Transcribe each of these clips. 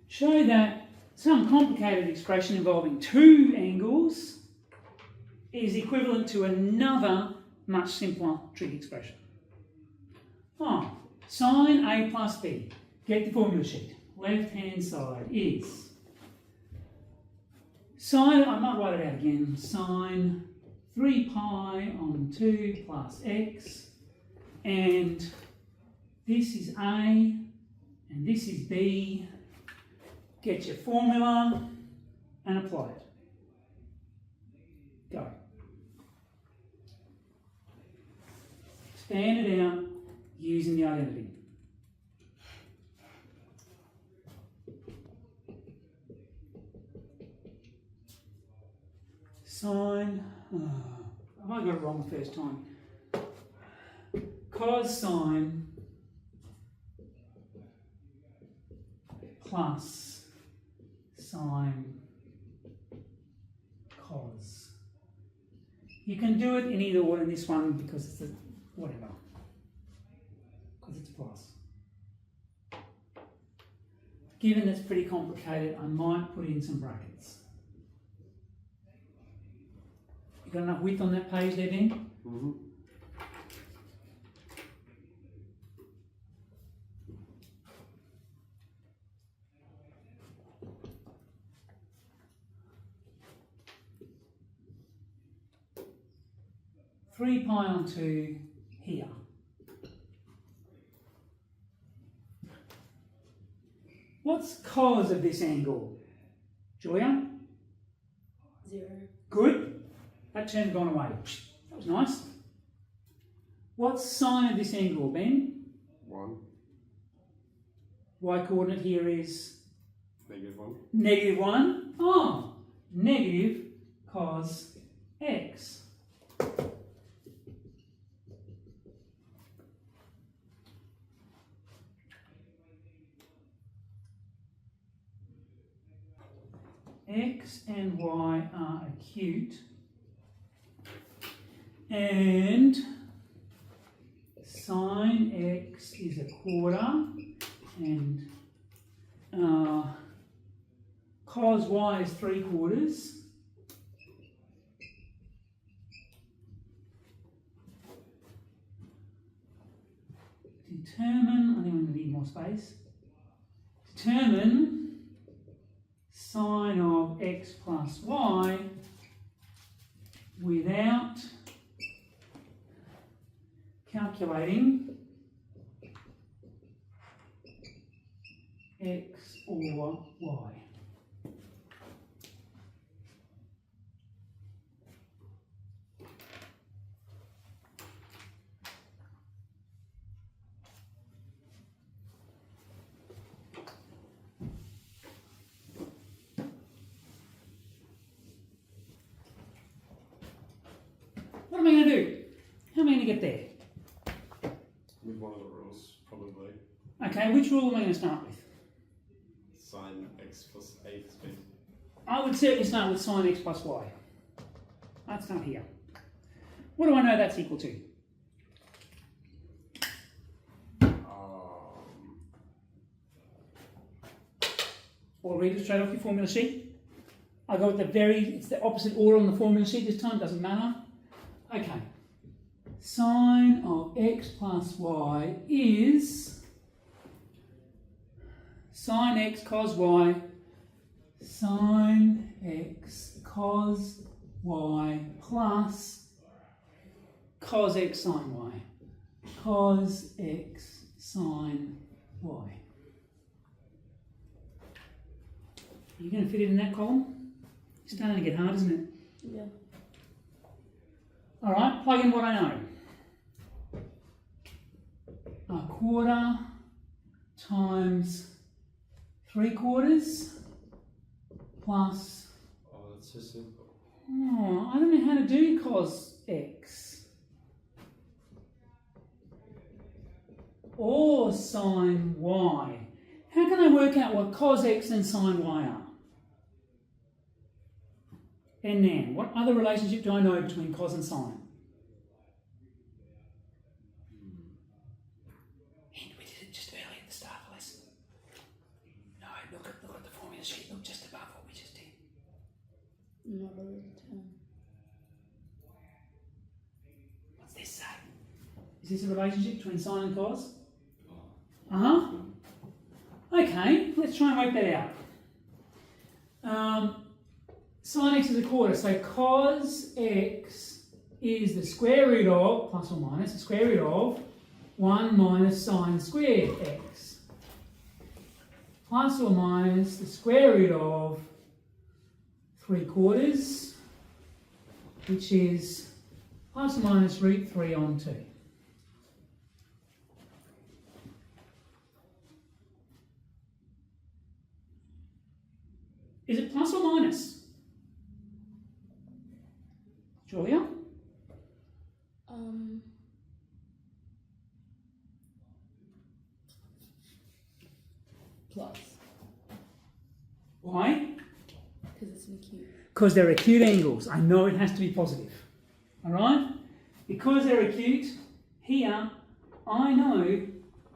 show that some complicated expression involving two angles is equivalent to another much simpler trig expression. Oh, sine A plus B. Get the formula sheet. Left-hand side is sine, I might write it out again, sine 3 pi on 2 plus x, and this is A, and this is B. Get your formula and apply it. Go. Expand it out using the identity. Sine, have I got it wrong the first time? Cos sine plus sine cos. You can do it in either order in this one because it's a whatever. Because it's plus. Given that's pretty complicated, I might put in some brackets. You got enough width on that page there, Dan? Mm-hmm. 3 pi on 2 here. What's cos of this angle? Julia? 0. Good. That term's gone away. That was nice. What's sine of this angle, Ben? 1. Y coordinate here is? -1. -1. Oh, negative cos x. X and Y are acute, and sine x is a quarter, and cos y is 3/4. Determine, I think I'm going to need more space. Determine sine of x plus y without calculating x or y. What am I going to do? How am I going to get there? With one of the rules, probably. Okay, which rule am I going to start with? Sine x plus a plus b. I would certainly start with sine x plus y. Let's start here. What do I know that's equal to? Or read it straight off your formula sheet. I go with it's the opposite order on the formula sheet this time, doesn't matter. Okay. Sine of x plus y is sine x cos y, sine x cos y plus cos x sine y, cos x sine y. Are you going to fit it in that column? It's starting to get hard, isn't it? Yeah. All right, plug in what I know. A quarter times 3/4 plus. Oh, that's so simple. Oh, I don't know how to do cos x. Or sine y. How can I work out what cos x and sine y are? And Nan, what other relationship do I know between cos and sine? And we did it just early at the start of the lesson. No, look at the sheet look just above what we just did? Not a real term. What's this say? Is this a relationship between sine and cos? Oh. Uh-huh. Okay, let's try and work that out. Sine x is a quarter, so cos x is the square root of, plus or minus, the square root of 1 minus sine squared x. Plus or minus the square root of 3/4, which is plus or minus root 3 on 2. Is it plus or minus? Julia? Plus. Why? Because it's an acute. Because they're acute angles. I know it has to be positive. Alright? Because they're acute, here, I know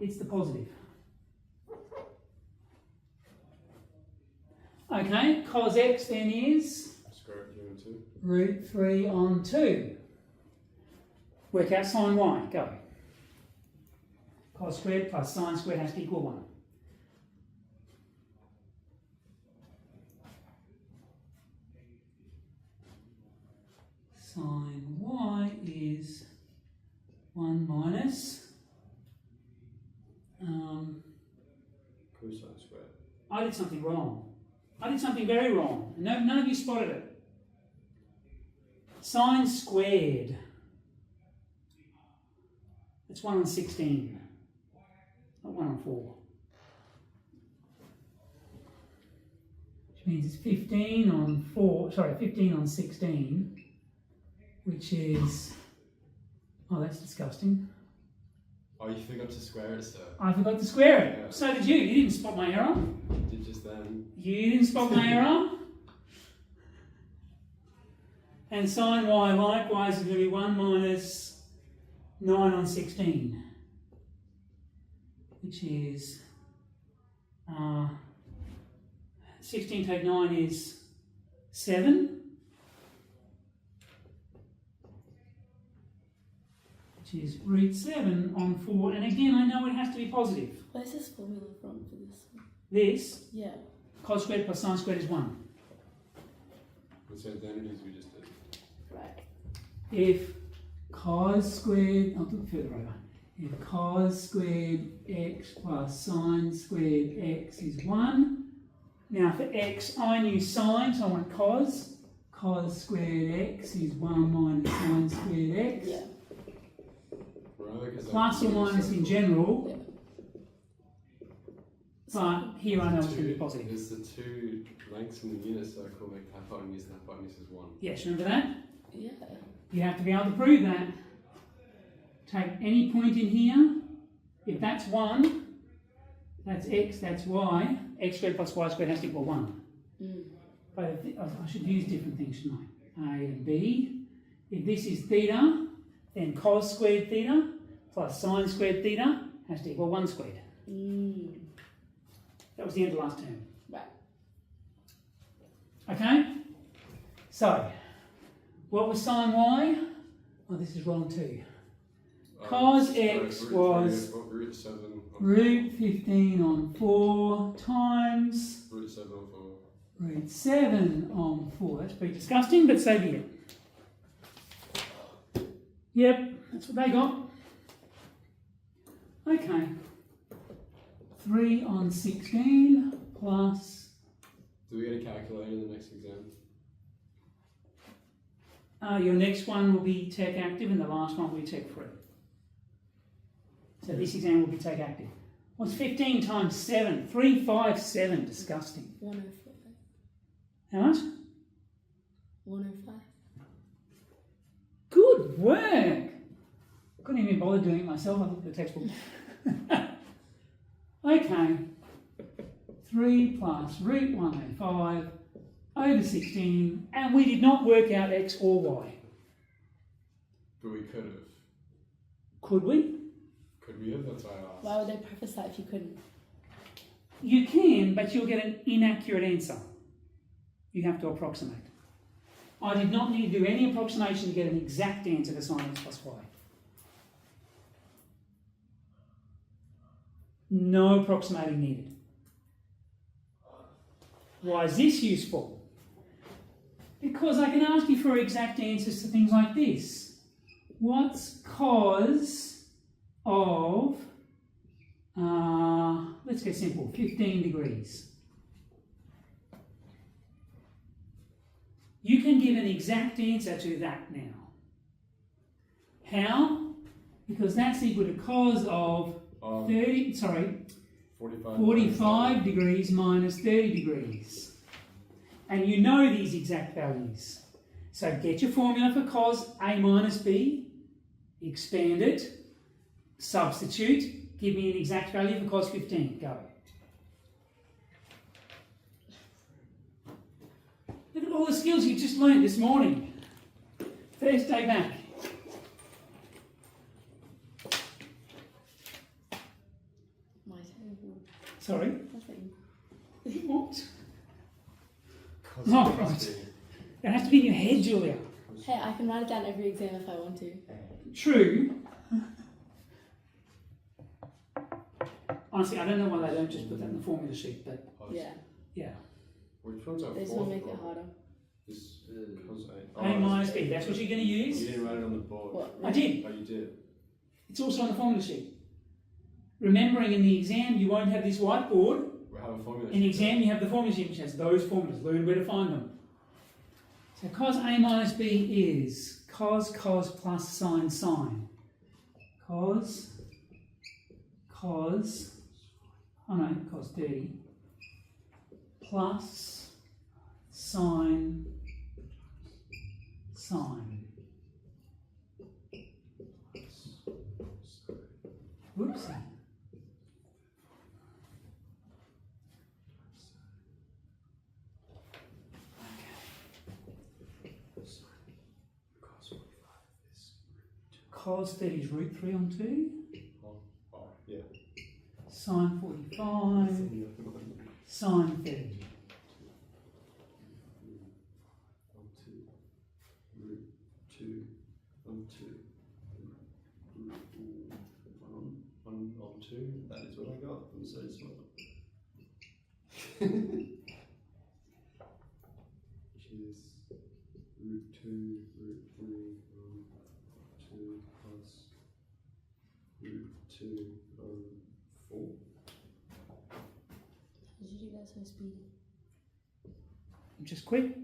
it's the positive. Okay, cos x then is Square root of 2. root 3 on 2. Work out sine y. Go. Cos squared plus sine squared has to equal 1. Sine y is 1 minus. Cosine squared. I did something wrong. I did something very wrong. No, none of you spotted it. Sine squared. It's 1 on 16, not 1 on 4. Which means it's 15 on 15 on 16, which is, oh, that's disgusting. Oh, you forgot to square it, sir. I forgot to square it. Yeah. So did you. You didn't spot my error. Did just then. You didn't spot my error. And sine y likewise is going to be 1 minus 9 on 16, which is 16 take 9 is 7, which is root 7 on 4. And again, I know it has to be positive. Where's this formula from for this one? This, Yeah. cos squared plus sine squared is 1. What's the identities we just did? Right. If cos squared, I'll do it further over. If cos squared x plus sine squared x is 1. Now for x, I knew sine, so I want cos. Cos squared x is 1 minus sine squared x. Yeah. Right, because Plus or minus in general, Yeah. but here I know it's going to be positive. There's the two lengths in the unit circle make the hypotenuse, and the hypotenuse is 1. Yes, remember that? Yeah. You have to be able to prove that. Take any point in here. If that's 1, that's x, that's y. X squared plus y squared has to equal 1. Mm. But if I should use different things, shouldn't I? A and B. If this is theta, then cos squared theta plus sine squared theta has to equal 1 squared. Mm. That was the end of last term. Right. Okay? So, what was sine y? Oh, this is wrong too. Cos x was root 7 on root 15 on 4 times 4. Root 7 on 4. root 7 on 4. That's pretty disgusting, but so be it. Yep, that's what they got. Okay. 3 on 16 plus... Do we get a calculator in the next exam? your next one will be tech active and the last one will be tech free. So this exam will be tech active. What's 15 times 7? 357. Disgusting. 105. How much? 105. Good work. Couldn't even bother doing it myself. I looked at the textbook. Okay. 3 plus root 105 over 16, and we did not work out x or y. But we could have. Could we? Could we have? That's why I asked. Why would they preface that if you couldn't? You can, but you'll get an inaccurate answer. You have to approximate. I did not need to do any approximation to get an exact answer for sin x plus y. No approximating needed. Why is this useful? Because I can ask you for exact answers to things like this. What's cos of, let's get simple, 15 degrees? You can give an exact answer to that now. How? Because that's equal to cos of 45 degrees minus 30 degrees. And you know these exact values. So get your formula for cos A minus B, expand it, substitute, give me an exact value for cos 15, go. Look at all the skills you just learned this morning. First day back. My table. Sorry? Nothing. What? Cos Oh, A minus right. B. It has to be in your head, Julia. Hey, I can write it down every exam if I want to. True. Honestly, I don't know why they don't just put that in the formula sheet, but Yeah. yeah. Which one's our They just fourth want to make it problem? harder. This cos A. A minus B, that's what you're going to You use? didn't write it on the board. What? I did. Oh, you did. It's also on the formula sheet. Remembering in the exam you won't have this whiteboard. We have a formula. In the sheet. exam you have the formula sheet which has those formulas. Learn where to find them. So cos A minus B is cos plus sine. Cos, cos D plus sine. Whoopsie. Cos 30 is root 3 on 2. Oh, yeah. Sine 45. Sine 30. One on two. That is what I got. I'm so smart. Which is root 2, root 3, 2 plus root 2 over 4. How did you do that so speedy? Just quick.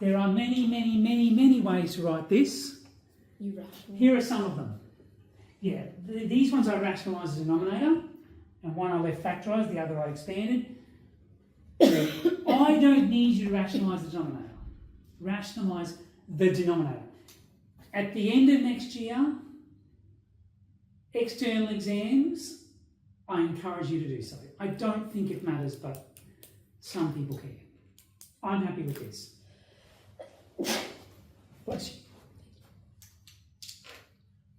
There are many ways to write this. You rational. Here are some of them. Yeah, these ones I rationalised the denominator, and one I left factorised, the other I expanded. I don't need you to rationalise the denominator. Rationalise the denominator. At the end of next year, external exams, I encourage you to do so. I don't think it matters, but some people care. I'm happy with this. Bless you.